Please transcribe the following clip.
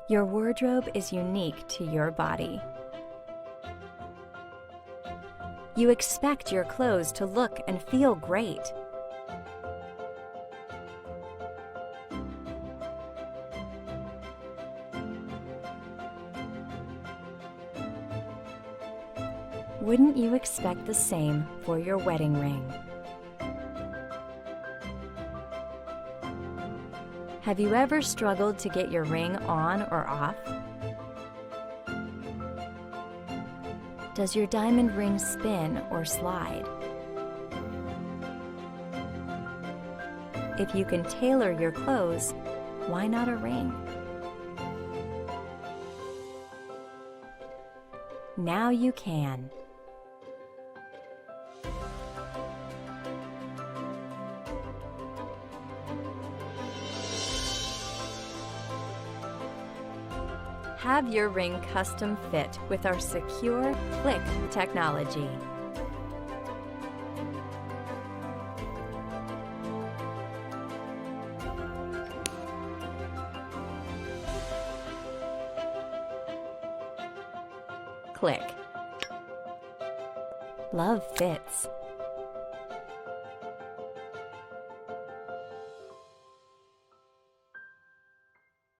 Your wardrobe is unique to your body. You expect your clothes to look and feel great. Wouldn't you expect the same for your wedding ring? Have you ever struggled to get your ring on or off? Does your diamond ring spin or slide? If you can tailor your clothes, why not a ring? Now you can. Have your ring custom fit with our secure Cliq technology. Cliq. Love fits.